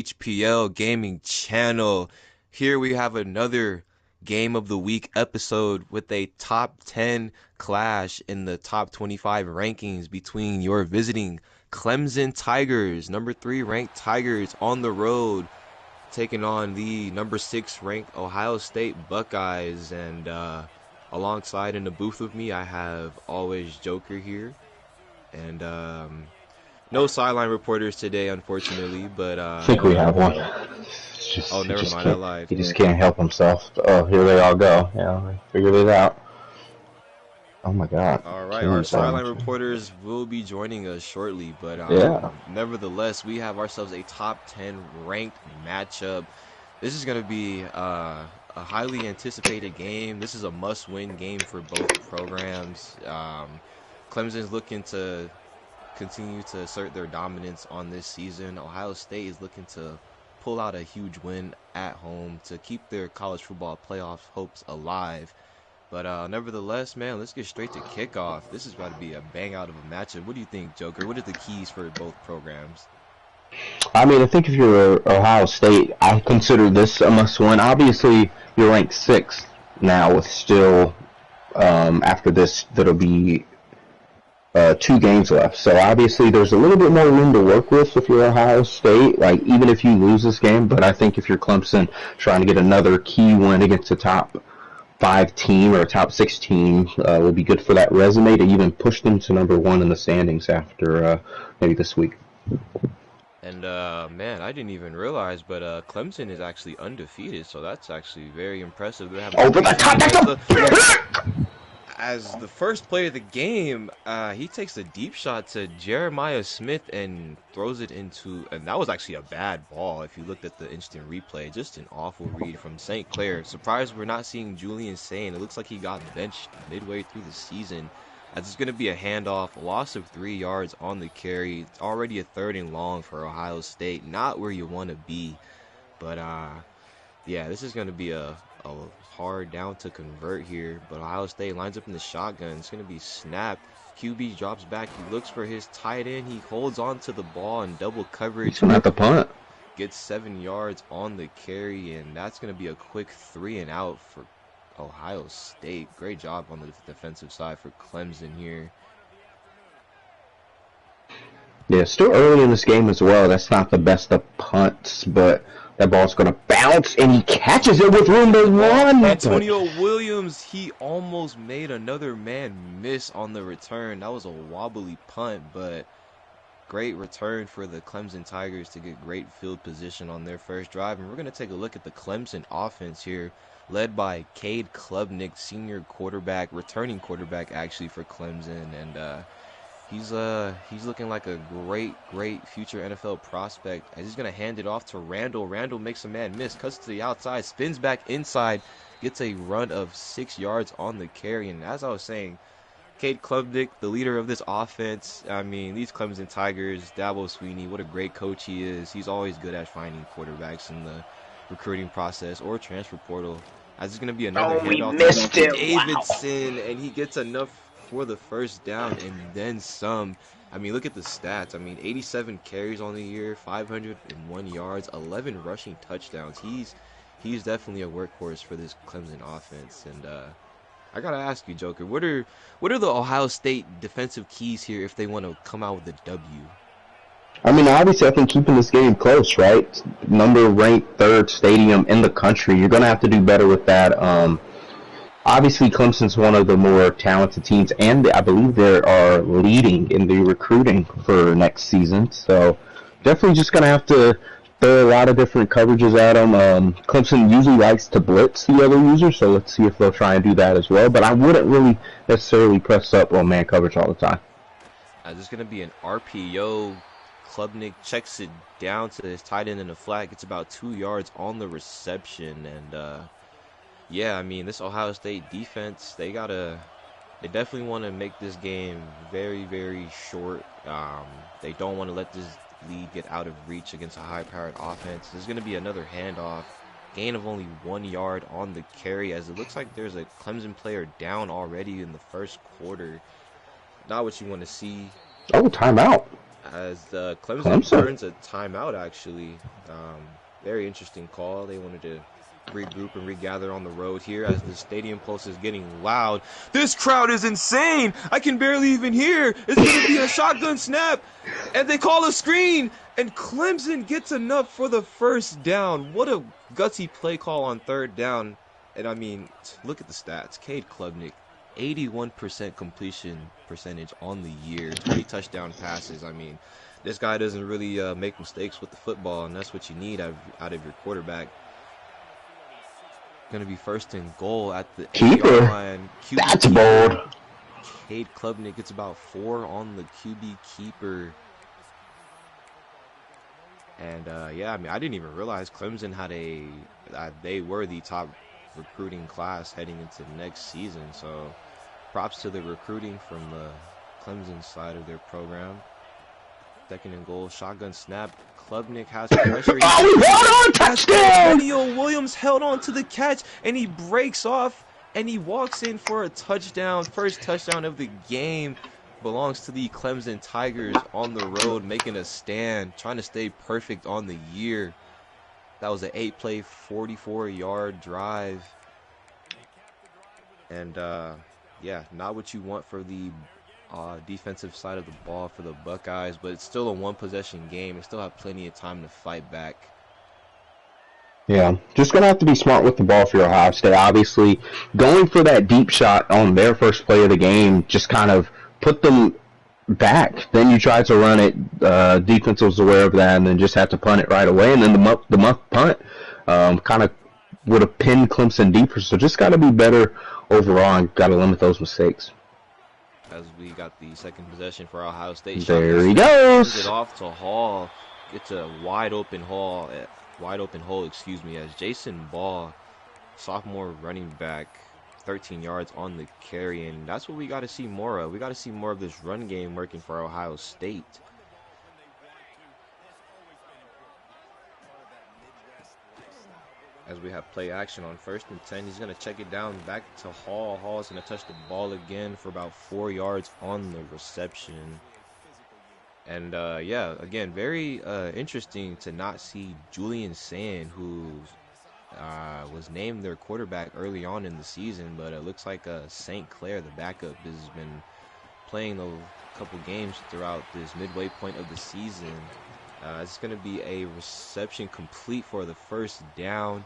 HPL Gaming Channel. Here we have another Game of the Week episode with a top 10 clash in the top 25 rankings between your visiting Clemson Tigers, number 3 ranked Tigers on the road, taking on the number 6 ranked Ohio State Buckeyes. And alongside in the booth with me, I have always Joker here. And no sideline reporters today, unfortunately, but I think we have one. oh, never mind, I lied. He just can't help himself. Oh, here they all go. Yeah, I figured it out. Oh my God. All right, our sideline reporters will be joining us shortly, but nevertheless, we have ourselves a top 10 ranked matchup. This is going to be a highly anticipated game. This is a must-win game for both programs. Clemson's looking to continue to assert their dominance on this season. Ohio State is looking to pull out a huge win at home to keep their college football playoff hopes alive. But nevertheless, man, let's get straight to kickoff. This is about to be a bang out of a matchup. What do you think, Joker? What are the keys for both programs? I mean, I think if you're Ohio State, I consider this a must-win. Obviously, you're ranked 6th now with still, after this, that'll be 2 games left. So obviously there's a little bit more room to work with if you're Ohio State, like even if you lose this game. But I think if you're Clemson trying to get another key win against a top 5 team or a top 6 team will be good for that resume to even push them to number 1 in the standings after maybe this week. And man, I didn't even realize, but Clemson is actually undefeated, so that's actually very impressive. Over the top, as the first play of the game, he takes a deep shot to Jeremiah Smith and throws it into, and that was actually a bad ball if you looked at the instant replay. Just an awful read from St. Clair. Surprised we're not seeing Julian Sane. It looks like he got benched midway through the season. As it's going to be a handoff, loss of 3 yards on the carry. It's already a 3rd and long for Ohio State. Not where you want to be, but yeah, this is going to be a hard down to convert here, but Ohio State lines up in the shotgun. It's going to be snapped. QB drops back. He looks for his tight end. He holds on to the ball in double coverage. He's at the punt. Gets 7 yards on the carry, and that's going to be a quick 3 and out for Ohio State. Great job on the defensive side for Clemson here. Yeah, still early in this game as well. That's not the best of punts, but that ball's going to bounce, and he catches it with room to run. Antonio Williams, he almost made another man miss on the return. That was a wobbly punt, but great return for the Clemson Tigers to get great field position on their first drive. And we're going to take a look at the Clemson offense here, led by Cade Klubnik, senior quarterback, returning quarterback actually for Clemson. And he's looking like a great future NFL prospect. And he's going to hand it off to Randall. Randall makes a man miss, cuts to the outside, spins back inside, gets a run of 6 yards on the carry. And as I was saying, Cade Klubnik, the leader of this offense. I mean, these Clemson Tigers, Dabo Swinney, what a great coach he is. He's always good at finding quarterbacks in the recruiting process or transfer portal. As it's going to be another handoff to Davidson, and he gets enough for the first down and then some. I mean, look at the stats. I mean, 87 carries on the year, 501 yards, 11 rushing touchdowns. He's definitely a workhorse for this Clemson offense. And I gotta ask you, Joker, what are the Ohio State defensive keys here if they want to come out with a W? I mean, obviously, I think keeping this game close, right? Number ranked 3rd stadium in the country. You're going to have to do better with that. Obviously, Clemson's one of the more talented teams, and I believe they are leading in the recruiting for next season. So definitely just going to have to throw a lot of different coverages at them. Clemson usually likes to blitz the other users, so let's see if they'll try and do that as well. But I wouldn't really necessarily press up on man coverage all the time. There's going to be an RPO. Klubnik checks it down to his tight end in the flat, gets about 2 yards on the reception. And yeah, I mean, this Ohio State defense, they definitely want to make this game very short. They don't want to let this lead get out of reach against a high-powered offense. There's going to be another handoff, gain of only 1 yard on the carry, as it looks like there's a Clemson player down already in the first quarter. Not what you want to see. Oh, timeout. as Clemson Clemson. burns a timeout, actually. Very interesting call. They wanted to regroup and regather on the road here as the stadium pulse is getting loud. This crowd is insane. I can barely even hear. It's going to be a shotgun snap. And they call a screen. And Clemson gets enough for the first down. What a gutsy play call on third down. And I mean, look at the stats. Cade Klubnik, 81% completion percentage on the year, 20 touchdown passes. I mean, this guy doesn't really make mistakes with the football, and that's what you need out of your quarterback. Going to be first and goal at the 8-yard line. QB That's keeper. bold. Cade Klubnik gets about 4 on the QB keeper. And, yeah, I mean, I didn't even realize Clemson had they were the top recruiting class heading into next season. So props to the recruiting from the Clemson side of their program. Second and goal, shotgun snap. Klubnik has pressure. Touchdown! Antonio Williams held on to the catch, and he breaks off, and he walks in for a touchdown. First touchdown of the game belongs to the Clemson Tigers on the road, making a stand, trying to stay perfect on the year. That was an 8-play, 44-yard drive. And, yeah, not what you want for the defensive side of the ball for the Buckeyes, but it's still a one-possession game. They still have plenty of time to fight back. Yeah, just going to have to be smart with the ball for Ohio State. Obviously, going for that deep shot on their first play of the game just kind of put them back. Then you try to run it. Defense was aware of that, and then just had to punt it right away. And then the muff punt kind of would have pinned Clemson deeper. So just got to be better overall and got to limit those mistakes. As we got the second possession for Ohio State. There he goes. It off to Hall. It's a wide open hole, as Jason Ball, sophomore running back, 13 yards on the carry, and that's what we got to see more of. We got to see more of this run game working for Ohio State. As we have play action on 1st and 10, he's going to check it down back to Hall. Hall's going to touch the ball again for about 4 yards on the reception. And, yeah, again, very interesting to not see Julian Sand, who was named their quarterback early on in the season, but it looks like St. Clair, the backup, has been playing a couple games throughout this midway point of the season. It's going to be a reception complete for the first down.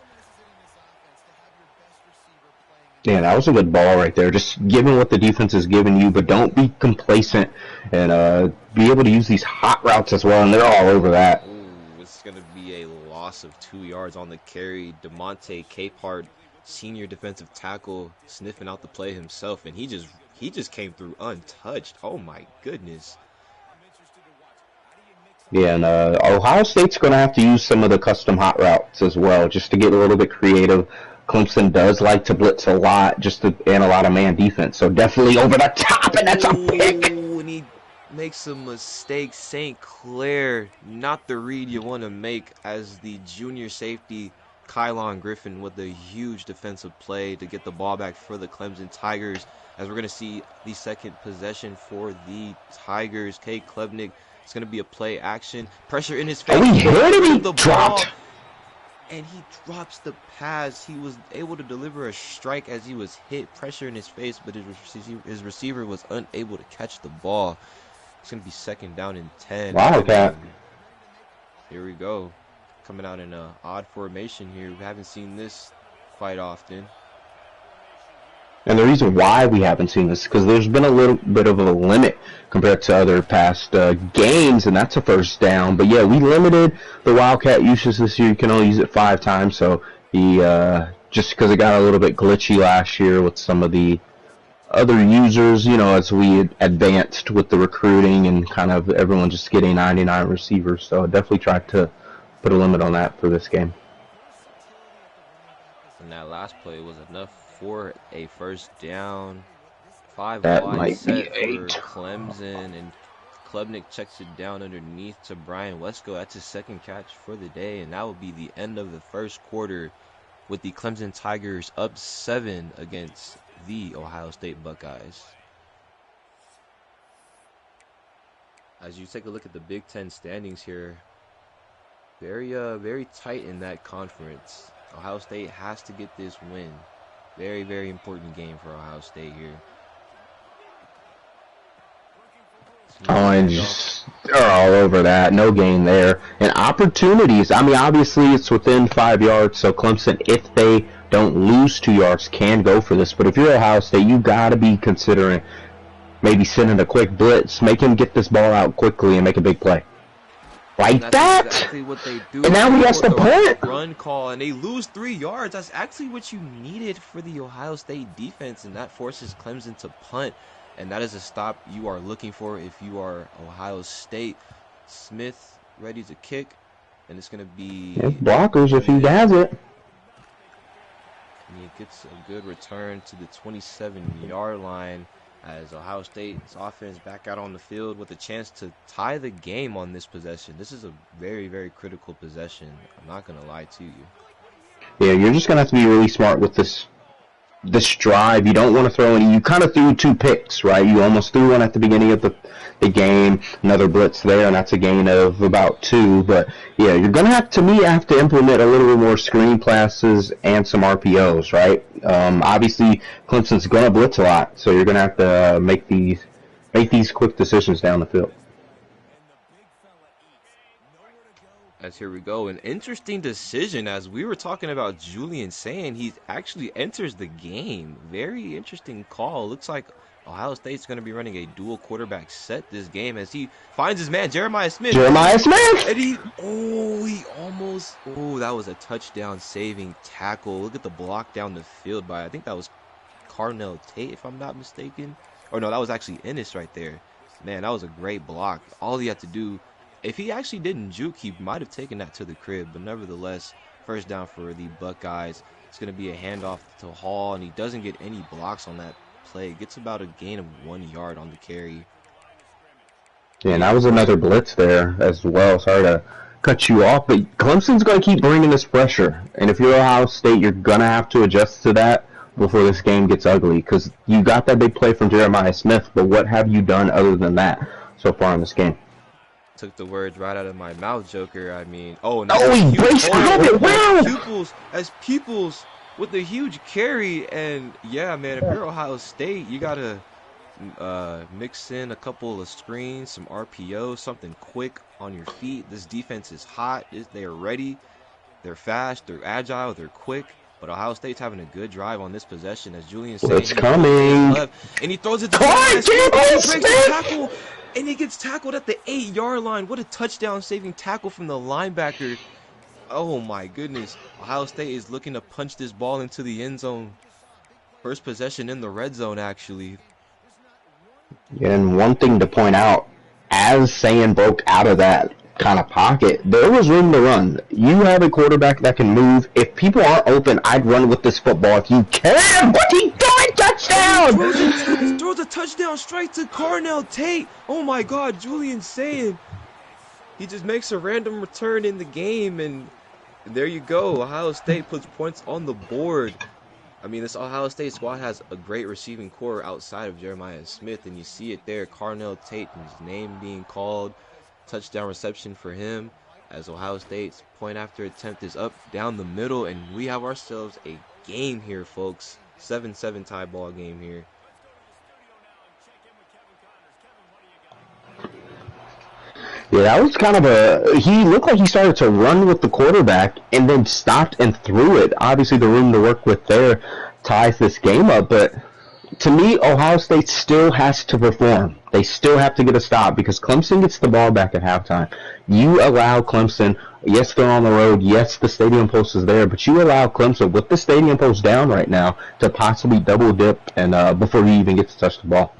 Yeah, that was a good ball right there. Just given what the defense is giving you, but don't be complacent and be able to use these hot routes as well, and they're all over that. Ooh, it's going to be a loss of 2 yards on the carry. DeMonte Capehart, senior defensive tackle, sniffing out the play himself, and he just came through untouched. Oh, my goodness. Yeah, and Ohio State's going to have to use some of the custom hot routes as well, just to get a little bit creative. Clemson does like to blitz a lot, and a lot of man defense. So definitely over the top, and that's a pick. And he makes a mistake. St. Clair, not the read you want to make, as the junior safety Kylon Griffin with a huge defensive play to get the ball back for the Clemson Tigers. As we're going to see the second possession for the Tigers. Cade Klubnik, it's going to be a play action. Pressure in his face. Oh, he hit him. He dropped. And he drops the pass. He was able to deliver a strike as he was hit. Pressure in his face, but his receiver was unable to catch the ball. It's going to be second down and 10. Wow, Cat. Here we go. Coming out in an odd formation here. We haven't seen this quite often. And the reason why we haven't seen this is because there's been a little bit of a limit compared to other past games, and that's a first down. But, yeah, we limited the Wildcat usage this year. You can only use it 5 times. So, just because it got a little bit glitchy last year with some of the other users, as we advanced with the recruiting and kind of everyone just getting 99 receivers. So, I definitely tried to put a limit on that for this game. And that last play was enough for a first down. 5 that wide might set be for Clemson, and Klubnik checks it down underneath to Brian Wesco. That's his second catch for the day, and that will be the end of the first quarter with the Clemson Tigers up 7 against the Ohio State Buckeyes. As you take a look at the Big Ten standings here, very tight in that conference. Ohio State has to get this win. Very important game for Ohio State here. Oh, and just they're all over that. No gain there. And opportunities. I mean, obviously it's within 5 yards, so Clemson, if they don't lose 2 yards, can go for this. But if you're Ohio State, you got to be considering maybe sending a quick blitz, make him get this ball out quickly and make a big play. Like that's that. Exactly what they do. And now he has to punt. Run call, and they lose 3 yards. That's actually what you needed for the Ohio State defense, and that forces Clemson to punt. And that is a stop you are looking for if you are Ohio State. Smith ready to kick, and it's going to be... It's blockers if he has it. And he gets a good return to the 27-yard line as Ohio State's offense back out on the field with a chance to tie the game on this possession. This is a very critical possession. I'm not going to lie to you. Yeah, you're just going to have to be really smart with this drive. You don't want to throw any. You kind of threw 2 picks, right? You almost threw one at the beginning of the game, another blitz there, and that's a gain of about 2. But yeah, you're gonna have to implement a little bit more screen passes and some RPOs, right? Obviously, Clemson's gonna blitz a lot, so you're gonna have to make these quick decisions down the field. As here we go, an interesting decision. As we were talking about Julian saying, he actually enters the game. Very interesting call. Looks like Ohio State's going to be running a dual quarterback set this game as he finds his man, Jeremiah Smith. And that was a touchdown saving tackle. Look at the block down the field by, I think that was Carnell Tate, if I'm not mistaken. Or no, that was actually Ennis right there. Man, that was a great block. All he had to do, if he actually didn't juke, he might have taken that to the crib. But nevertheless, first down for the Buckeyes. It's going to be a handoff to Hall, and he doesn't get any blocks on that play. Gets about a gain of 1 yard on the carry. Yeah, and that was another blitz there as well. Sorry to cut you off, but Clemson's going to keep bringing this pressure. And if you're Ohio State, you're going to have to adjust to that before this game gets ugly, because you got that big play from Jeremiah Smith, but what have you done other than that so far in this game? Took the words right out of my mouth, Joker. I mean, he breaks out of it. Wow! Pupils with a huge carry, and yeah, man, if you're Ohio State, you gotta mix in a couple of screens, some RPO, something quick on your feet. This defense is hot. They are ready. They're fast. They're agile. They're quick. But Ohio State's having a good drive on this possession, as Julian said. It's coming. And he throws it to he breaks the tackle. And he gets tackled at the 8-yard line. What a touchdown-saving tackle from the linebacker. Oh, my goodness. Ohio State is looking to punch this ball into the end zone. First possession in the red zone, actually. Yeah, and one thing to point out, as Sayan broke out of that kind of pocket, there was room to run. You have a quarterback that can move. If people aren't open, I'd run with this football if you can. What he doing? Touchdown! He throws a touchdown straight to Carnell Tate. Oh my God, Julian saying he just makes a random return in the game, and there you go. Ohio State puts points on the board. I mean, this Ohio State squad has a great receiving core outside of Jeremiah Smith, and you see it there. Carnell Tate, his name being called. Touchdown reception for him as Ohio State's point after attempt is up down the middle, and we have ourselves a game here, folks. 7-7 tie ball game here. Yeah, that was kind of he looked like he started to run with the quarterback and then stopped and threw it. Obviously the room to work with there ties this game up, but to me, Ohio State still has to perform. They still have to get a stop because Clemson gets the ball back at halftime. You allow Clemson, yes, they're on the road, yes, the stadium post is there, but you allow Clemson, with the stadium post down right now, to possibly double dip and before he even gets to touch the ball.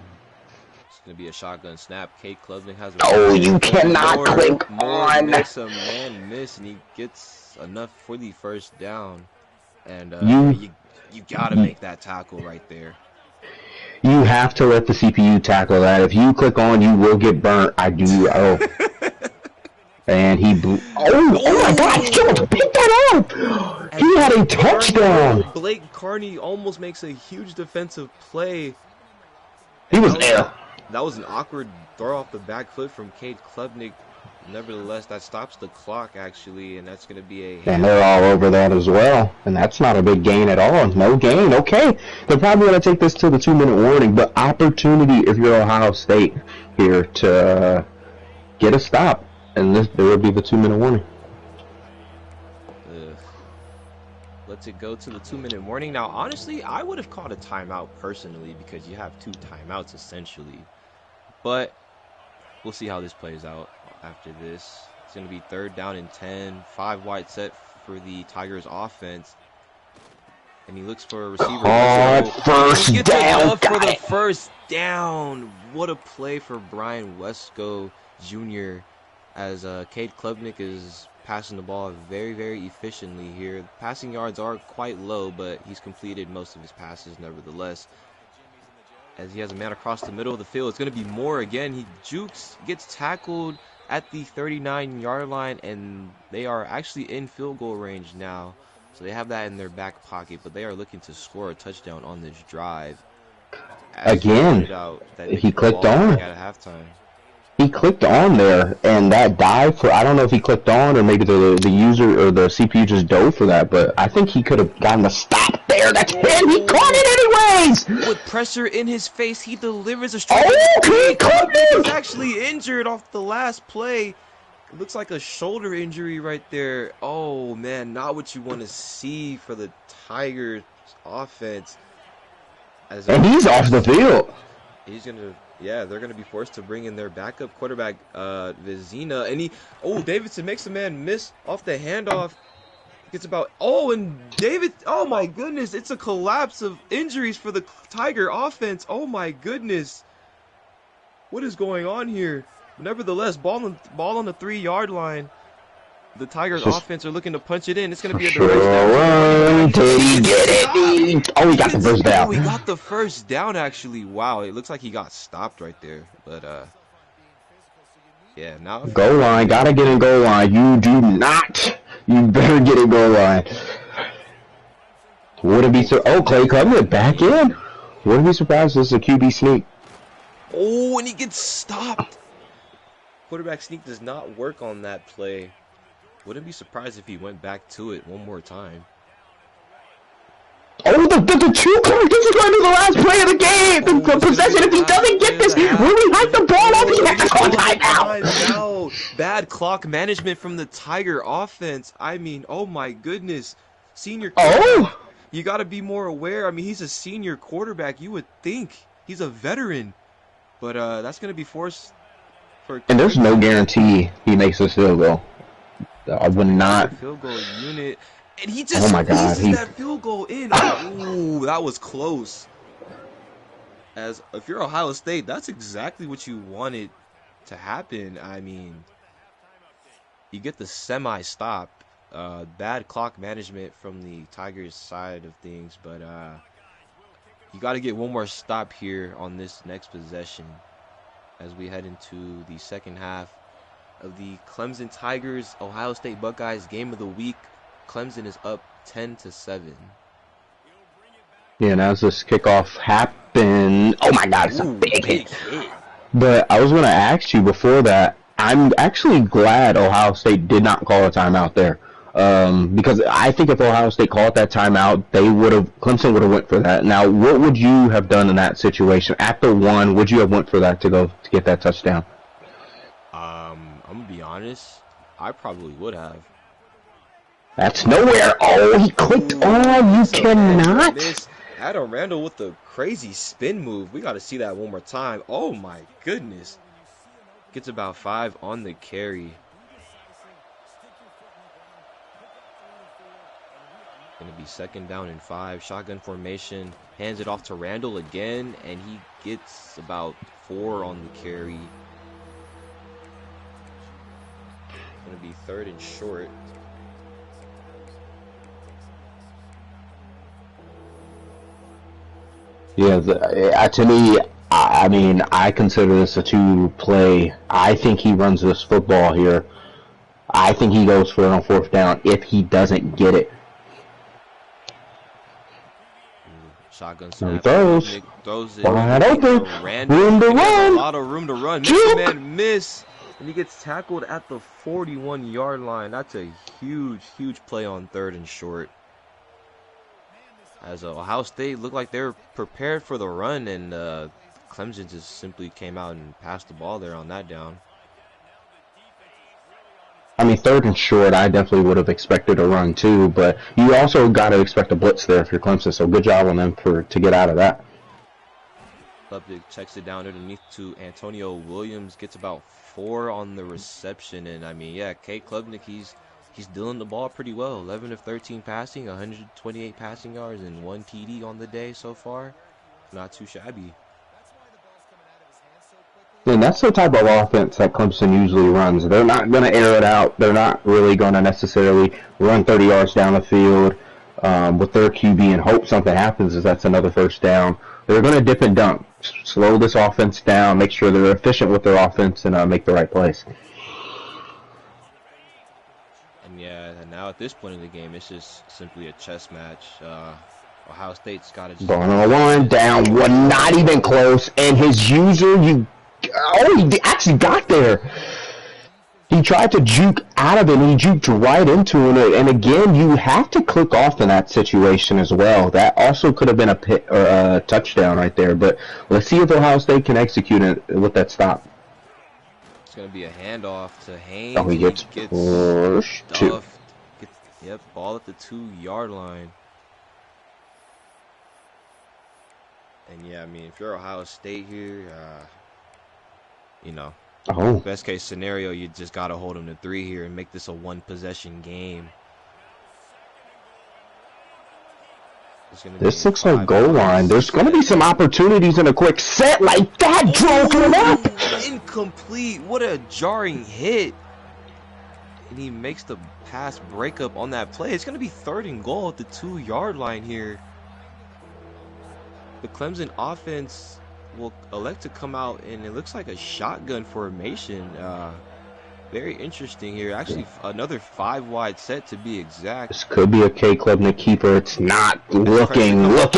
It's going to be a shotgun snap. Kate Klubnik has you cannot click on. Makes a man miss, and he gets enough for the first down. And you got to make that tackle right there. You have to let the CPU tackle that. If you click on, you will get burnt. And he blew. Oh my God! Pick that up! He had a touchdown! Blake Carney almost makes a huge defensive play. He was there. That was an awkward throw off the back foot from Cade Klubnik. Nevertheless, that stops the clock, actually, and that's going to be a And they're all over that as well. And that's not a big gain at all. No gain. Okay. They're probably going to take this to the 2-minute warning, but opportunity if you're Ohio State here to get a stop. And there will be the 2-minute warning. Let's it go to the 2-minute warning. Now, honestly, I would have called a timeout personally because you have 2 timeouts essentially. But we'll see how this plays out after this. It's going to be 3rd down and 10, 5 wide set for the Tigers offense. And he looks for a receiver. First he gets down. Enough for the first down. What a play for Brian Wesco Jr. as Cade Klubnik is passing the ball very, very efficiently here. The passing yards are quite low, but he's completed most of his passes nevertheless. As he has a man across the middle of the field, it's going to be Moore again. He jukes, gets tackled at the 39-yard line, and they are actually in field goal range now. So they have that in their back pocket, but they are looking to score a touchdown on this drive. Again, he clicked on at halftime. He clicked on there, and that dive for, I don't know if he clicked on or maybe the user or the CPU just dove for that, but I think he could have gotten the stop there. That's him. He caught it anyways. With pressure in his face, he delivers a strike. Oh, he was actually injured off the last play. It looks like a shoulder injury right there. Oh, man, not what you want to see for the Tigers offense. And he's off the field. He's going to... Yeah, they're going to be forced to bring in their backup quarterback, Vizina. And Davidson makes a man miss off the handoff. Gets about, oh my goodness, it's a collapse of injuries for the Tiger offense. Oh my goodness. What is going on here? Nevertheless, ball on the 3-yard line. The Tigers offense are looking to punch it in. It's going to be a direct down. Oh, he got the first down. Oh, he got the first down, actually. Wow, it looks like he got stopped right there. But, yeah, now... Goal line. Got to get in goal line. You do not. You better get in goal line. Wouldn't be so... Oh, Clay Cumberland back in. Wouldn't be surprised if this is a QB sneak. Oh, and he gets stopped. Quarterback sneak does not work on that play. Wouldn't be surprised if he went back to it one more time. Oh, the 2 this is going to be the last play of the game. The possession. If he doesn't get this, really hike the ball up, he has to call timeout. Bad clock management from the Tiger offense. I mean, oh my goodness. Senior quarterback. You got to be more aware. I mean, he's a senior quarterback. You would think he's a veteran. But that's going to be forced for... And there's no guarantee he makes this field goal. I would not. Field goal unit, and he just squeezes that field goal in. Ooh, that was close. As if you're Ohio State, that's exactly what you wanted to happen. I mean, you get the semi-stop. Bad clock management from the Tigers' side of things, but you got to get one more stop here on this next possession as we head into the second half of the Clemson Tigers Ohio State Buckeyes game of the week. Clemson is up 10-7. Yeah, and as this kickoff happened, oh my God, it's a big hit. But I was going to ask you before that, I'm actually glad Ohio State did not call a timeout there. Because I think if Ohio State called that timeout, Clemson would have went for that. Now, what would you have done in that situation? After one, would you have went for that to get that touchdown? I'm gonna be honest, I probably would have. That's nowhere. Oh, he clicked on. You cannot. Adam Randall with the crazy spin move. We got to see that one more time. Oh my goodness. Gets about 5 on the carry. Gonna be 2nd down and 5. Shotgun formation. Hands it off to Randall again, and he gets about 4 on the carry. Gonna be 3rd and short. Yeah, to me, I mean, I consider this a 2-play. I think he runs this football here. I think he goes for it on 4th down if he doesn't get it. Shotgun No snap. throws. Klubnik throws it Wide underneath a open. random, Room to and he has a run. lot of room to run. Makes a Juke. man miss, and he gets tackled at the 41-yard line. That's a huge, huge play on 3rd and short. As Ohio State looked like they were prepared for the run, and Clemson just simply came out and passed the ball there on that down. I mean, 3rd and short, I definitely would have expected a run too, but you also got to expect a blitz there if you're Clemson. So good job on them to get out of that. Klubnik checks it down underneath to Antonio Williams, gets about 4 on the reception, and I mean, yeah, Cade Klubnik, he's dealing the ball pretty well. 11 of 13 passing, 128 passing yards, and 1 TD on the day so far. Not too shabby. And that's the type of offense that Clemson usually runs. They're not going to air it out. They're not really going to necessarily run 30 yards down the field with their QB and hope something happens as that's another first down. They're going to dip and dunk, slow this offense down, make sure they're efficient with their offense, and make the right plays. And yeah, and now at this point in the game, it's just simply a chess match. Ohio State's got to just... Going on one, down one, not even close, and his user, he actually got there. He tried to juke out of it, and he juked right into it. And again, you have to click off in that situation as well. That also could have been a touchdown right there. But let's see if Ohio State can execute it with that stop. It's going to be a handoff to Haynes. Oh, he gets pushed too. Yep, ball at the 2-yard line. And yeah, I mean, if you're Ohio State here, you know, best case scenario, you just got to hold them to 3 here and make this a 1-possession game. This looks like goal line. There's going to be some opportunities in a quick set like that. Drove him up. Incomplete. What a jarring hit. And he makes the pass breakup on that play. It's going to be 3rd and goal at the 2-yard line here. The Clemson offense will elect to come out, and it looks like a shotgun formation. Very interesting here. Actually, another 5-wide set to be exact. This could be a Cade Klubnik keeper. It's not looking. But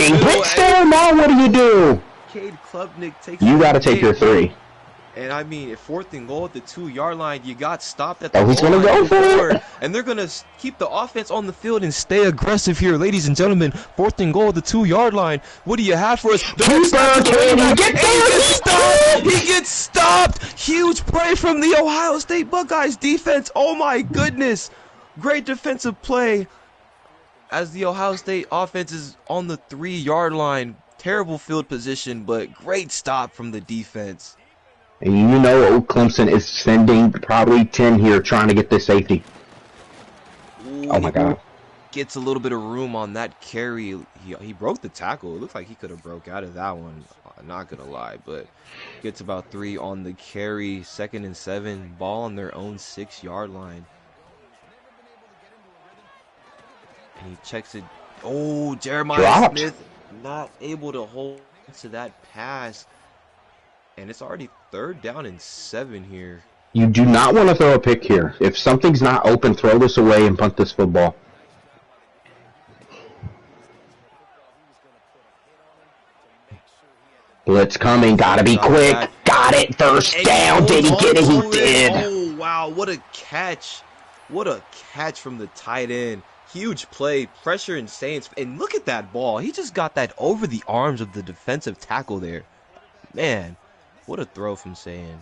still, now what do? Cade Klubnik takes. You got to take your 3. And I mean, at 4th and goal at the 2-yard line, you got stopped at the he's going to go for it. And they're going to keep the offense on the field and stay aggressive here, ladies and gentlemen. 4th and goal at the 2-yard line. What do you have for us? He gets stopped. Huge play from the Ohio State Buckeyes defense. Oh my goodness. Great defensive play as the Ohio State offense is on the 3-yard line. Terrible field position, but great stop from the defense. And you know Clemson is sending probably 10 here trying to get this safety. Ooh, oh, my God. Gets a little bit of room on that carry. He broke the tackle. It looked like he could have broke out of that one. Not going to lie, but gets about 3 on the carry. 2nd and 7. Ball on their own 6-yard line. And he checks it. Oh, Jeremiah Smith not able to hold to that pass. And it's already 3rd down and 7 here. You do not want to throw a pick here. If something's not open, throw this away and punt this football. Blitz coming. Got to be quick. Got it. First down. Did he get it? He did. Oh, wow. What a catch. What a catch from the tight end. Huge play. Pressure and Saints. And look at that ball. He just got that over the arms of the defensive tackle there. Man. What a throw from Sayin.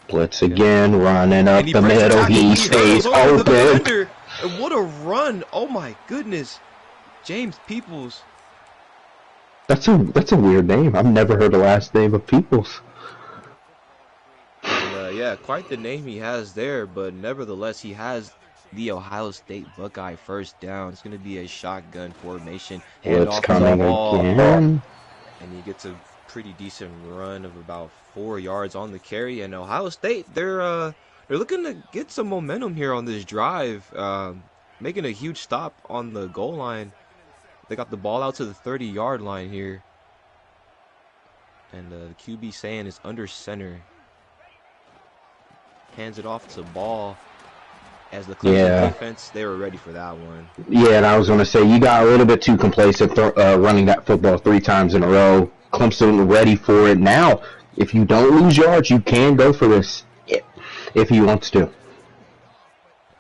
Blitz again, running up the middle. He stays open. And what a run. Oh, my goodness. James Peoples. That's a weird name. I've never heard the last name of Peoples. And, yeah, quite the name he has there. But nevertheless, he has the Ohio State Buckeye first down. It's going to be a shotgun formation. Blitz coming again. And he gets a pretty decent run of about 4 yards on the carry, and Ohio State they're looking to get some momentum here on this drive, making a huge stop on the goal line. They got the ball out to the 30-yard line here, and the QB saying is under center, hands it off to Ball. As the Clemson Yeah. defense, they were ready for that one. Yeah, and I was going to say, you got a little bit too complacent running that football 3 times in a row. Clemson ready for it. Now, if you don't lose yards, you can go for this if he wants to.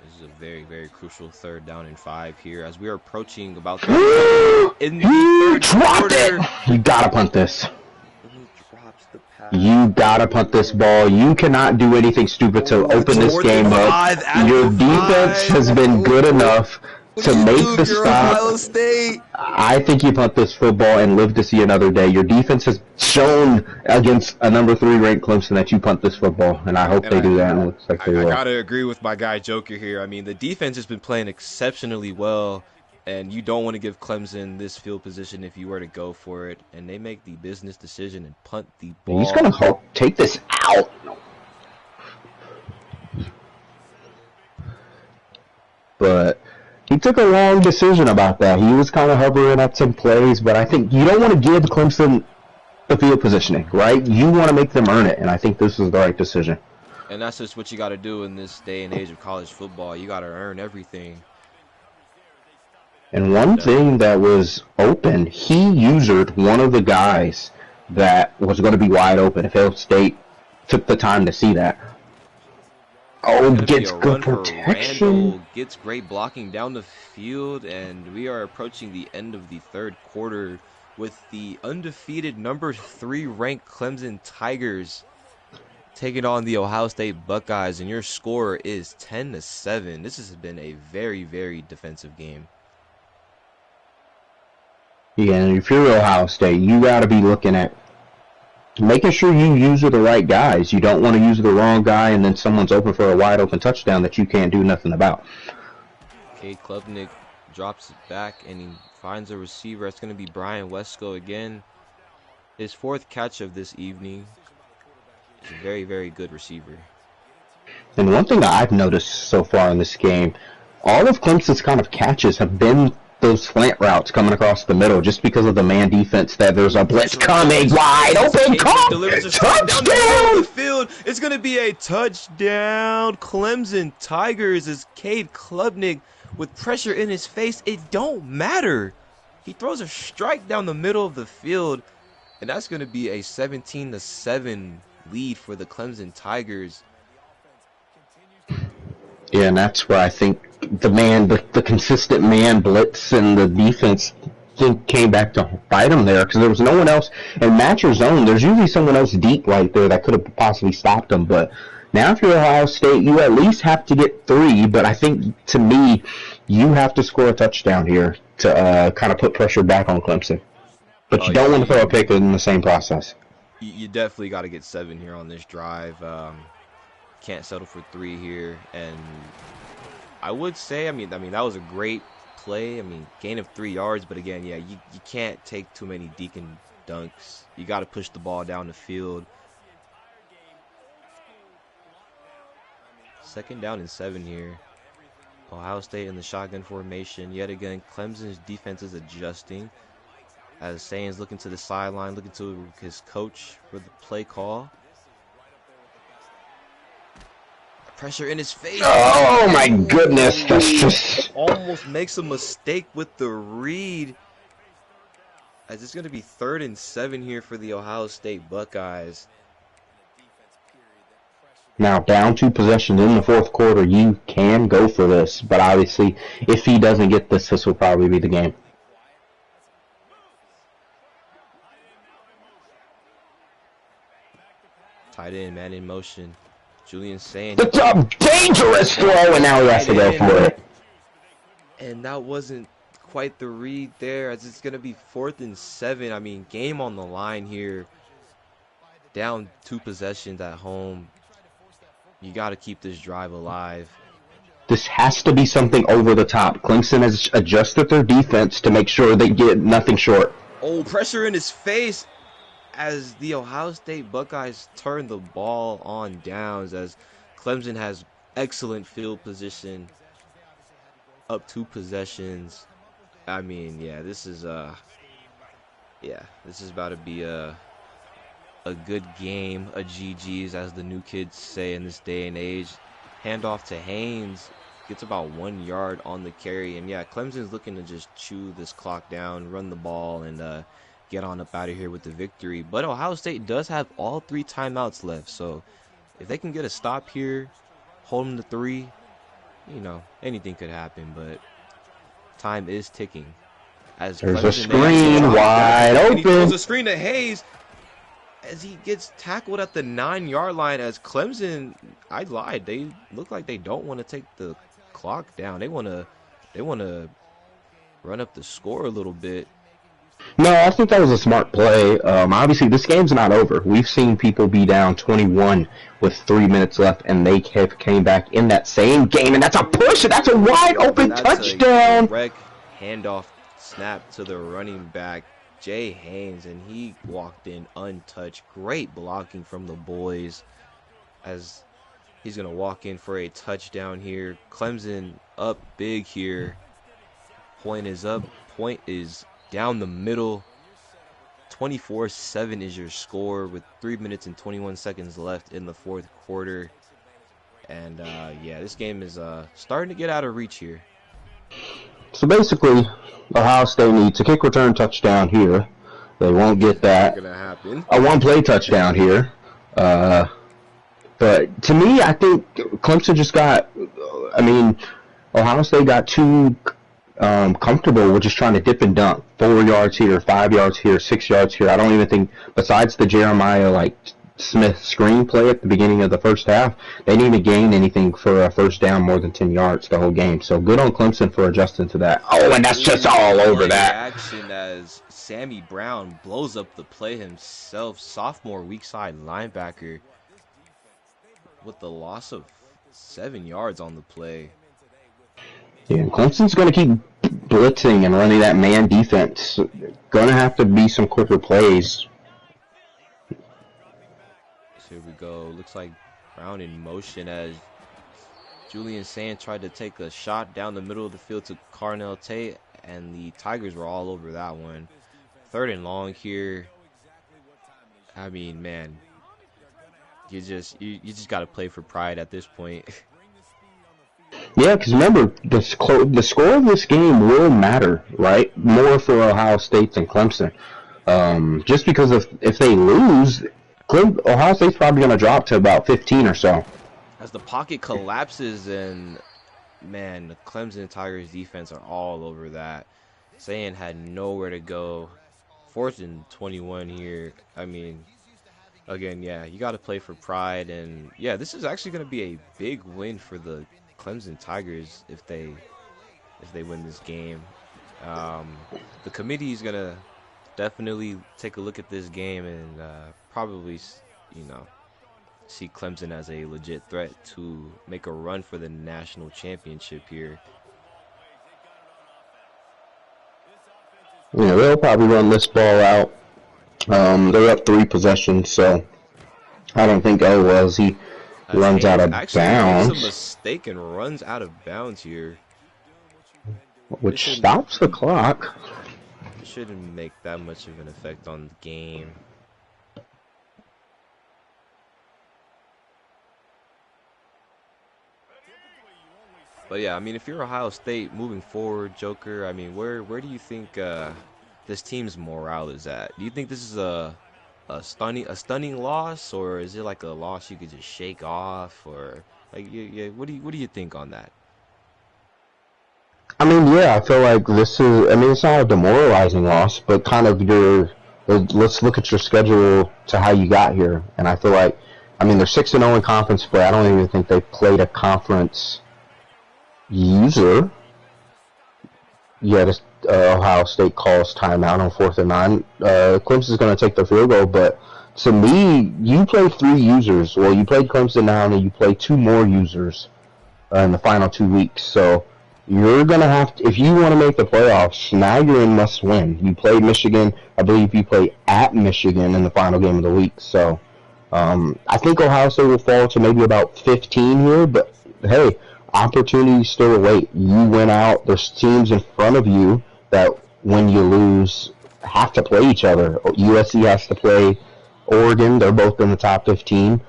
This is a very, very crucial 3rd down and 5 here as we are approaching about 30 seconds in the You 3rd dropped quarter. it! You got to punt this. And he drops the pass. You gotta punt this ball. You cannot do anything stupid to open this game up. Your defense has been good enough to make the stop. State. I think you punt this football and live to see another day. Your defense has shown against a number 3 ranked Clemson that you punt this football, and I hope they do that. And it looks like they will. I gotta agree with my guy Joker here. I mean, the defense has been playing exceptionally well. And you don't want to give Clemson this field position if you were to go for it. And they make the business decision and punt the ball. He's going to take this out. But he took a long decision about that. He was kind of hovering at some plays. But I think you don't want to give Clemson the field positioning, right? You want to make them earn it. And I think this is the right decision. And that's just what you got to do in this day and age of college football. You got to earn everything. And one thing that was open, he usured one of the guys that was going to be wide open if Ohio State took the time to see that. Oh, gets good protection. Gets great blocking down the field, and we are approaching the end of the 3rd quarter with the undefeated number 3 ranked Clemson Tigers taking on the Ohio State Buckeyes, and your score is 10-7. This has been a very, very defensive game. Yeah, and if you're Ohio State, you got to be looking at making sure you use the right guys. You don't want to use the wrong guy, and then someone's open for a wide open touchdown that you can't do nothing about. Cade Klubnik drops it back, and he finds a receiver. It's going to be Brian Wesco again. His 4th catch of this evening. He's a very, very good receiver. And one thing that I've noticed so far in this game, all of Clemson's kind of catches have been those slant routes coming across the middle just because of the man defense that there's a blitz coming wide open. Touchdown! Field. It's going to be a touchdown. Clemson Tigers as Cade Klubnik with pressure in his face. It don't matter. He throws a strike down the middle of the field, and that's going to be a 17-7 lead for the Clemson Tigers. Yeah, and that's where I think the consistent man blitz and the defense came back to bite him there because there was no one else. And match your zone, there's usually someone else deep right there that could have possibly stopped him. But now if you're Ohio State, you at least have to get 3. But I think, to me, you have to score a touchdown here to kind of put pressure back on Clemson. But you don't want to throw a pick in the same process. You definitely got to get 7 here on this drive. Can't settle for 3 here, and I would say, I mean that was a great play. I mean, gain of 3 yards, but again, yeah, you can't take too many deacon dunks. You got to push the ball down the field. 2nd down and 7 here. Ohio State in the shotgun formation. Yet again, Clemson's defense is adjusting. As Sainz looking to the sideline, looking to his coach for the play call. Pressure in his face. Oh my goodness, that's just almost makes a mistake with the read. As it's going to be 3rd and 7 here for the Ohio State Buckeyes. Now down 2 possessions in the 4th quarter, you can go for this, but obviously if he doesn't get this will probably be the game. Tight end, man in motion. Julian Sainz. It's a dangerous throw, and now he has to go for it. And that wasn't quite the read there, as it's going to be 4th and 7. I mean, game on the line here. Down 2 possessions at home. You got to keep this drive alive. This has to be something over the top. Clemson has adjusted their defense to make sure they get nothing short. Oh, pressure in his face. As the Ohio State Buckeyes turn the ball on downs, as Clemson has excellent field position, up 2 possessions. I mean, yeah, this is about to be a good game, a GG's, as the new kids say in this day and age. Handoff to Haynes, gets about 1 yard on the carry. And yeah, Clemson's looking to just chew this clock down, run the ball, and get on up out of here with the victory. But Ohio State does have all 3 timeouts left. So if they can get a stop here, hold them to 3, anything could happen. But time is ticking. As There's Clemson, a screen wide open. And he throws a screen to Hayes as he gets tackled at the 9-yard line. As Clemson, I lied. They look like they don't want to take the clock down. They want to run up the score a little bit. No, I think that was a smart play. Obviously, this game's not over. We've seen people be down 21 with 3 minutes left, and they came back in that same game, and that's a push, and that's a wide open touchdown. A direct handoff snap to the running back, Jay Haynes, and he walked in untouched. Great blocking from the boys as he's going to walk in for a touchdown here. Clemson up big here. Point is up. Point is down the middle. 24-7 is your score with 3 minutes and 21 seconds left in the fourth quarter. And yeah, this game is starting to get out of reach here. So basically, Ohio State needs a kick return touchdown here. They won't get that. Not gonna happen. A one-play touchdown here. But to me, I think Clemson just got, Ohio State got too comfortable with just trying to dip and dunk. 4 yards here, 5 yards here, 6 yards here. I don't even think, besides the Jeremiah Smith screenplay at the beginning of the first half, they didn't even gain anything for a first down more than 10 yards the whole game. So good on Clemson for adjusting to that. Oh, and that's just all over that. Action as Sammy Brown blows up the play himself. Sophomore weak side linebacker with the loss of 7 yards on the play. Yeah, Clemson's going to keep blitzing and running that man defense. Going to have to be some quicker plays. Here we go. Looks like Brown in motion as Julian Sand tried to take a shot down the middle of the field to Carnell Tate, and the Tigers were all over that one. 3rd and long here. I mean, man, you just got to play for pride at this point. Yeah, because remember, the score of this game will matter, right? More for Ohio State than Clemson. Just because if they lose, Ohio State's probably going to drop to about 15 or so. As the pocket collapses, and man, the Clemson Tigers defense are all over that. Sayan had nowhere to go. 4th and 21 here. I mean, again, yeah, you got to play for pride, and yeah, this is actually going to be a big win for the Clemson Tigers if they win this game. The committee is going to definitely take a look at this game and probably, see Clemson as a legit threat to make a run for the national championship here. Yeah, they'll probably run this ball out. They're up 3 possessions, so I don't think he runs out of bounds. Actually makes a mistake and runs out of bounds here. Which stops the clock. Shouldn't make that much of an effect on the game. But yeah, I mean, if you're Ohio State moving forward, Joker, I mean, where do you think this team's morale is at? Do you think this is a stunning loss, or is it like a loss you could just shake off, or like what do you think on that? I mean, yeah, I feel like this is, it's not a demoralizing loss, but kind of let's look at your schedule to how you got here. And I feel like, they're 6-0 in conference play. I don't even think they played a conference user. Yeah, Ohio State calls timeout on 4th and 9. Clemson's going to take the field goal, but to me, you played 3 users. Well, you played Clemson now, and you played 2 more users in the final 2 weeks. So you're going to have to, if you want to make the playoffs, now you're in must win. You played Michigan. I believe you play at Michigan in the final game of the week. So I think Ohio State will fall to maybe about 15 here, but hey, opportunities still await. You went out. There's teams in front of you that, when you lose, have to play each other. USC has to play Oregon. They're both in the top 15.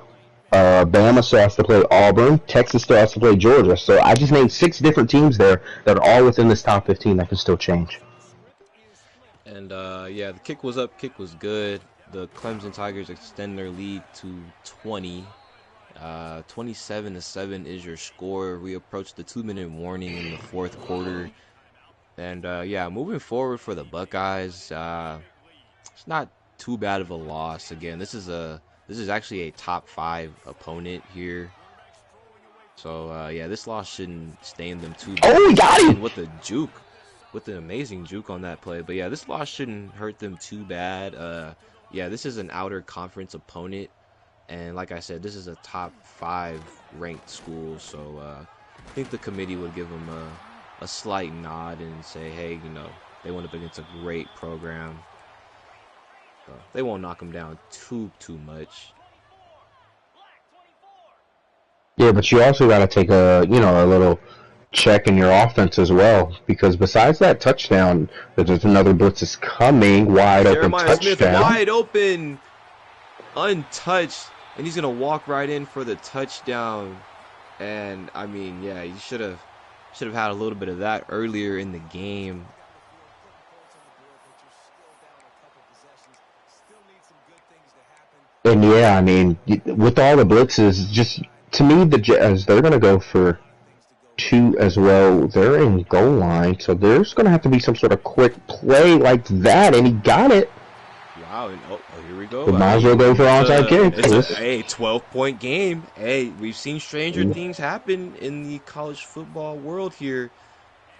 Bama still has to play Auburn. Texas still has to play Georgia. So I just named 6 different teams there that are all within this top 15 that can still change. And yeah, the kick was up, kick was good. The Clemson Tigers extend their lead to 20. 27-7 is your score. We approach the 2-minute warning in the fourth quarter. And yeah, moving forward for the Buckeyes, it's not too bad of a loss. Again, this is actually a top 5 opponent here. So yeah, this loss shouldn't stain them too Oh, we bad. got Again, him! with the amazing juke on that play. But yeah, this loss shouldn't hurt them too bad. Yeah, this is an outer conference opponent, and like I said, this is a top 5 ranked school. So I think the committee would give them a slight nod and say, hey, they went up against a great program. So they won't knock them down too much. Yeah, but you also got to take a little check in your offense as well, because besides that touchdown, there's another blitz is coming, wide open Jeremiah Smith touchdown. wide open, untouched, and he's gonna walk right in for the touchdown. And I mean, yeah, you should have had a little bit of that earlier in the game. And yeah, I mean, with all the blitzes, just to me, the Jazz, they're going to go for 2 as well. They're in goal line, so there's going to have to be some sort of quick play like that, and he got it. Wow, and here we go. We I might as well mean, go for onside kick. it's a 12-point game. Hey, we've seen stranger things happen in the college football world here,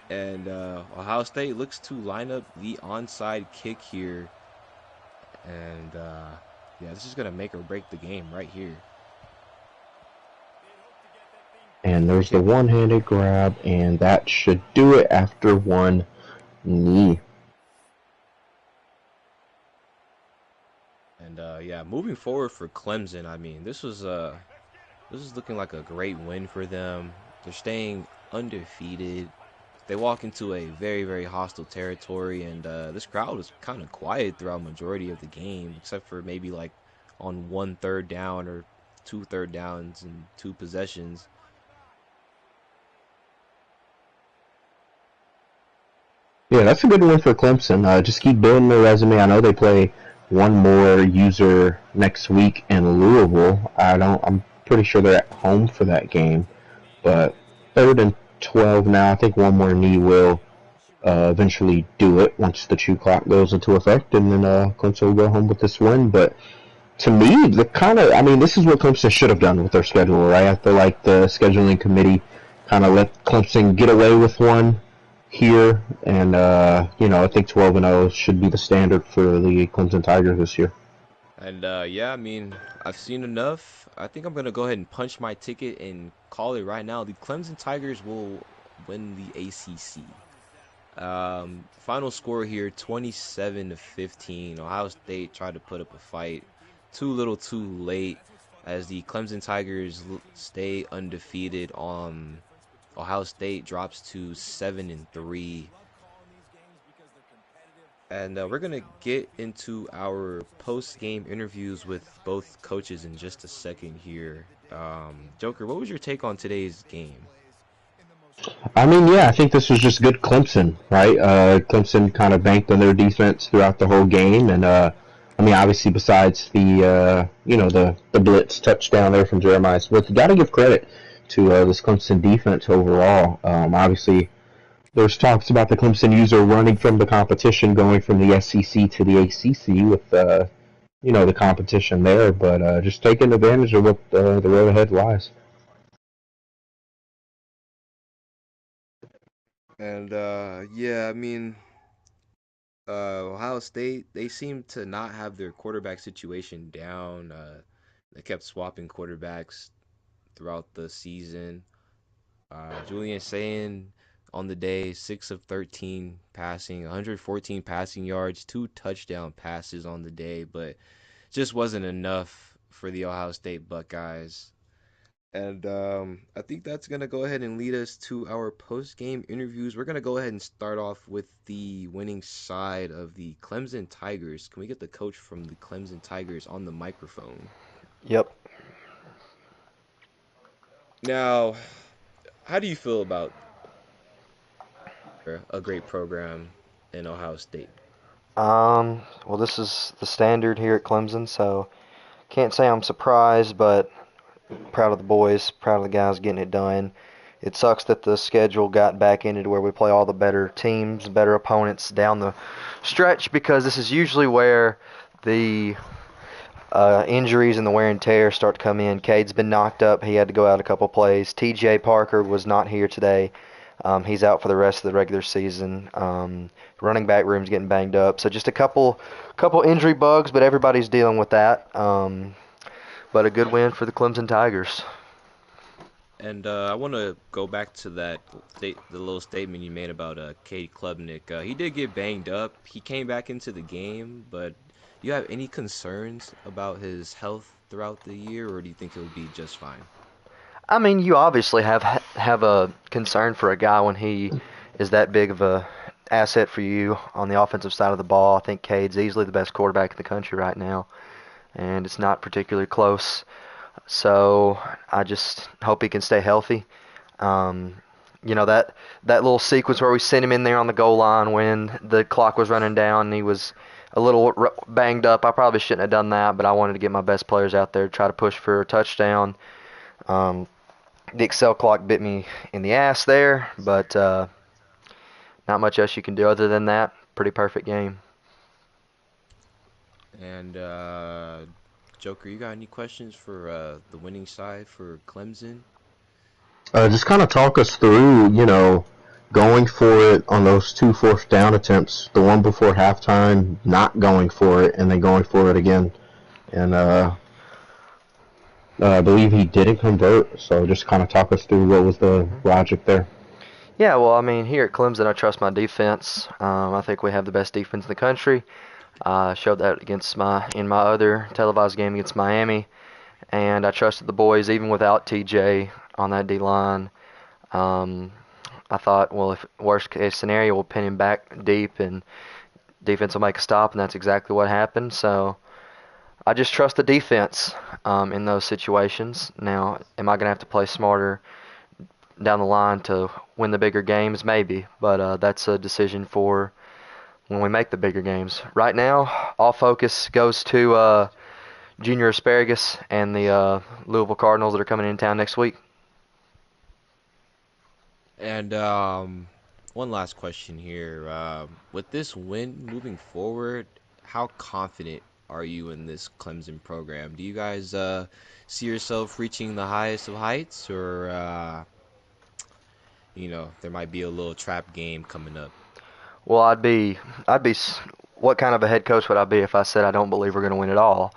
and Ohio State looks to line up the onside kick here, and yeah, this is gonna make or break the game right here. And there's the Kick. one-handed grab, and that should do it after one knee. And yeah, moving forward for Clemson, I mean, this is looking like a great win for them. They're staying undefeated. They walk into a very hostile territory, and this crowd was kind of quiet throughout majority of the game, except for maybe like on 1 third down or 2 third downs and 2 possessions. Yeah, that's a good one for Clemson. Just keep building their resume. I know they play one more user next week in Louisville. I'm pretty sure they're at home for that game. But 3rd and 12 now. I think one more knee will eventually do it once the chew clock goes into effect, and then Clemson will go home with this win. But to me, I mean, this is what Clemson should have done with their schedule, right? I feel like the scheduling committee kind of let Clemson get away with one here, and I think 12-0 should be the standard for the Clemson Tigers this year. And yeah, I mean, I've seen enough. I think I'm gonna go ahead and punch my ticket and call it right now. The Clemson Tigers will win the ACC. Final score here, 27-15. Ohio State tried to put up a fight. Too little, too late, as the Clemson Tigers stay undefeated. Ohio State drops to 7-3. And we're gonna get into our post-game interviews with both coaches in just a second here. Joker, what was your take on today's game? I mean, yeah, I think this was just good Clemson, right? Clemson kind of banked on their defense throughout the whole game, and I mean, obviously, besides the blitz touchdown there from Jeremiah Smith, you got to give credit to this Clemson defense overall. Obviously, there's talks about the Clemson user running from the competition, going from the SEC to the ACC with the competition there, but just taking advantage of what the road ahead lies. And yeah, I mean, Ohio State, they seem to not have their quarterback situation down. They kept swapping quarterbacks throughout the season. Julian saying on the day, 6 of 13 passing, 114 passing yards, 2 touchdown passes on the day, but just wasn't enough for the Ohio State Buckeyes. And I think that's going to go ahead and lead us to our post game interviews. We're going to go ahead and start off with the winning side of the Clemson Tigers. Can we get the coach from the Clemson Tigers on the microphone? Yep. Now, how do you feel about a great program in Ohio State? Well, this is the standard here at Clemson, so can't say I'm surprised, but proud of the boys, proud of the guys getting it done. It sucks that the schedule got back into where we play all the better teams, better opponents down the stretch because this is usually where the injuries and the wear and tear start to come in. Cade's been knocked up. He had to go out a couple plays. TJ Parker was not here today. He's out for the rest of the regular season. Running back room's getting banged up. So just a couple injury bugs, but everybody's dealing with that. But a good win for the Clemson Tigers. And I want to go back to the little statement you made about Cade Klubnik. He did get banged up. He came back into the game, but do you have any concerns about his health throughout the year, or do you think he'll be just fine? I mean, you obviously have a concern for a guy when he is that big of a asset for you on the offensive side of the ball. I think Cade's easily the best quarterback in the country right now, and it's not particularly close. So I just hope he can stay healthy. Um, that little sequence where we sent him in there on the goal line when the clock was running down and he was a little banged up. I probably shouldn't have done that, but I wanted to get my best players out there to try to push for a touchdown. Um, the Excel clock bit me in the ass there, but not much else you can do other than that. Pretty perfect game. And Joker, you got any questions for the winning side for Clemson? Just kind of talk us through, going for it on those two fourth down attempts, the one before halftime, not going for it, and then going for it again. And I believe he didn't convert, so just kind of talk us through what was the Mm-hmm. logic there. Yeah, well, I mean, here at Clemson, I trust my defense. I think we have the best defense in the country. I showed that against in my other televised game against Miami, and I trusted the boys even without TJ on that D line. Um, I thought, well, if worst case scenario, we'll pin him back deep and defense will make a stop, and that's exactly what happened. So I just trust the defense in those situations. Now, am I going to have to play smarter down the line to win the bigger games? Maybe, but that's a decision for when we make the bigger games. Right now, all focus goes to Junior Asparagus and the Louisville Cardinals that are coming in town next week. And one last question here. With this win moving forward, how confident are you in this Clemson program? Do you guys see yourself reaching the highest of heights, or there might be a little trap game coming up? Well, I'd be. What kind of a head coach would I be if I said I don't believe we're going to win it all?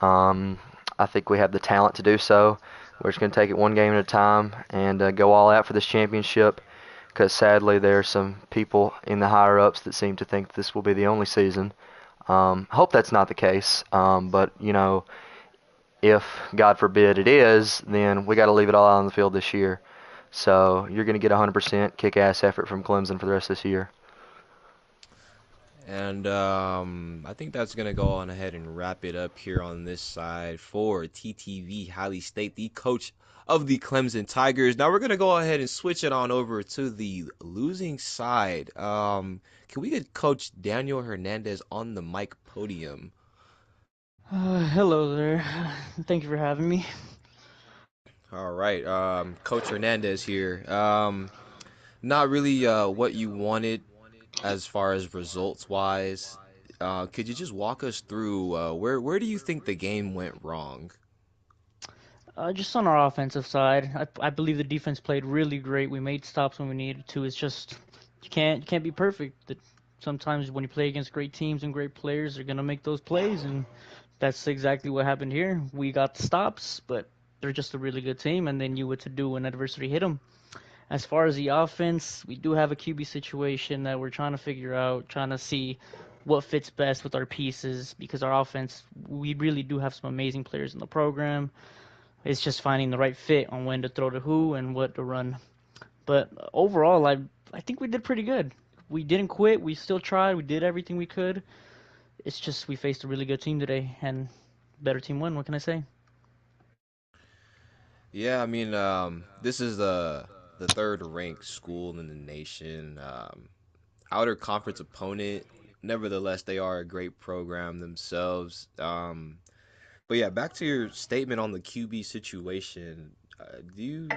Um, I think we have the talent to do so. We're just going to take it one game at a time and go all out for this championship. Because sadly, there are some people in the higher ups that seem to think this will be the only season. Hope that's not the case. But if God forbid it is, then we got to leave it all out on the field this year. So you're going to get 100% kick-ass effort from Clemson for the rest of this year. And I think that's gonna go on ahead and wrap it up here on this side for TTV Highly State, the coach of the Clemson Tigers. Now we're gonna go ahead and switch it on over to the losing side. Can we get Coach Daniel Hernandez on the mic podium? Hello there. Thank you for having me. All right, Coach Hernandez here. Not really what you wanted as far as results wise. Could you just walk us through where do you think the game went wrong? Just on our offensive side, I believe the defense played really great. We made stops when we needed to. It's just you can't be perfect. Sometimes when you play against great teams and great players, they're gonna make those plays, and that's exactly what happened here. We got the stops, but they're just a really good team, and they knew what to do when adversity hit them. As far as the offense, we do have a QB situation that we're trying to figure out, trying to see what fits best with our pieces because our offense, we really do have some amazing players in the program. It's just finding the right fit on when to throw to who and what to run. But overall, I think we did pretty good. We didn't quit. We still tried. We did everything we could. It's just we faced a really good team today, and better team won. What can I say? Yeah, I mean, this is the third ranked school in the nation. Outer conference opponent. Nevertheless, they are a great program themselves. But yeah, back to your statement on the QB situation. Do you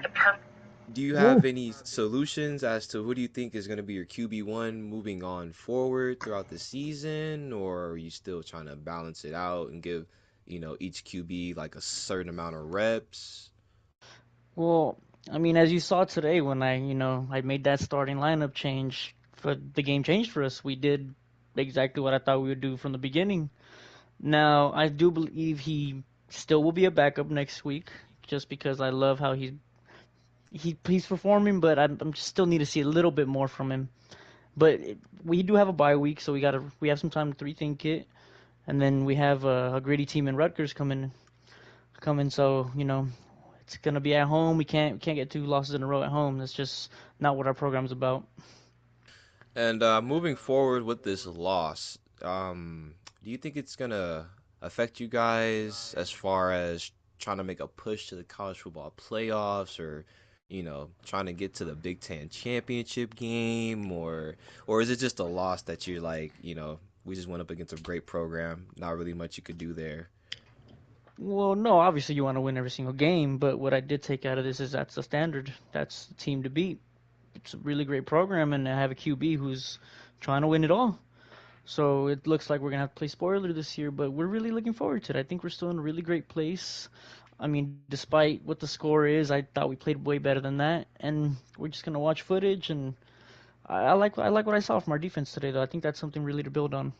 Yeah. have any solutions as to who do you think is going to be your QB1 moving on forward throughout the season, or are you still trying to balance it out and give, each QB like a certain amount of reps? Well, I mean, as you saw today when I made that starting lineup change, for the game changed for us. We did exactly what I thought we would do from the beginning. Now, I do believe he still will be a backup next week, just because I love how he's performing, but I'm just still need to see a little bit more from him. But we do have a bye week, so we have some time to rethink it, and then we have a gritty team in Rutgers coming. So it's gonna be at home. We can't get two losses in a row at home. That's just not what our program's about. And moving forward with this loss, do you think it's gonna affect you guys as far as trying to make a push to the college football playoffs, or trying to get to the Big Ten championship game, or is it just a loss that you're like, we just went up against a great program, not really much you could do there? Well, no, obviously you want to win every single game, but what I did take out of this is that's the standard. That's the team to beat. It's a really great program, and I have a QB who's trying to win it all. So it looks like we're gonna have to play spoiler this year, but we're really looking forward to it. I think we're still in a really great place. I mean, despite what the score is, I thought we played way better than that, and we're just gonna watch footage. And I like what I saw from our defense today, though. I think that's something really to build on.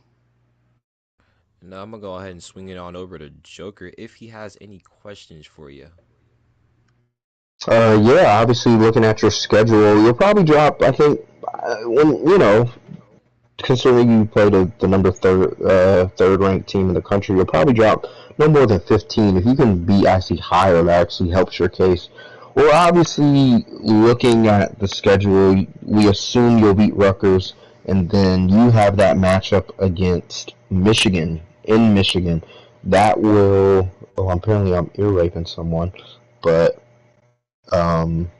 Now I'm gonna go ahead and swing it on over to Joker if he has any questions for you. Yeah, obviously looking at your schedule, you'll probably drop. I think when considering you play the number third ranked team in the country, you'll probably drop no more than 15. If you can be actually higher, that actually helps your case. Well, obviously, looking at the schedule, we assume you'll beat Rutgers, and then you have that matchup against Michigan in Michigan. That will. Oh, apparently I'm ear raping someone, but um,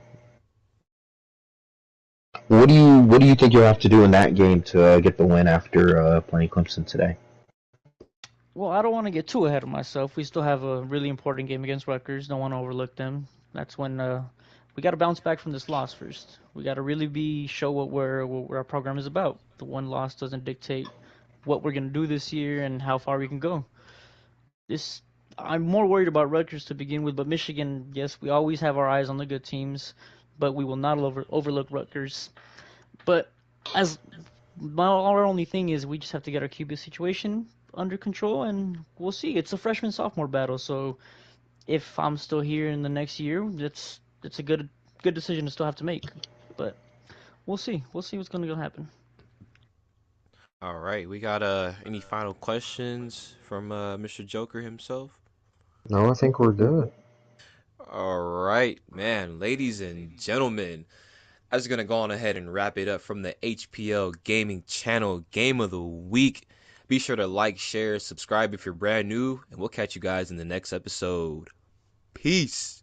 what do you think you'll have to do in that game to get the win after playing Clemson today? Well, I don't want to get too ahead of myself. We still have a really important game against Rutgers. Don't want to overlook them. That's when we got to bounce back from this loss first. We got to really be show what our program is about. The one loss doesn't dictate what we're gonna do this year and how far we can go. This I'm more worried about Rutgers to begin with, but Michigan, yes, we always have our eyes on the good teams, but we will not overlook Rutgers. But as our only thing is we just have to get our QB situation under control, and we'll see. It's a freshman sophomore battle, so if I'm still here in the next year, that's a good decision to still have to make. But we'll see. We'll see what's gonna happen. All right, we got any final questions from Mr. Joker himself? No, I think we're good. All right, man, ladies and gentlemen, I'm just gonna go on ahead and wrap it up from the HPL Gaming Channel Game of the Week. Be sure to like, share, subscribe if you're brand new, and we'll catch you guys in the next episode. Peace.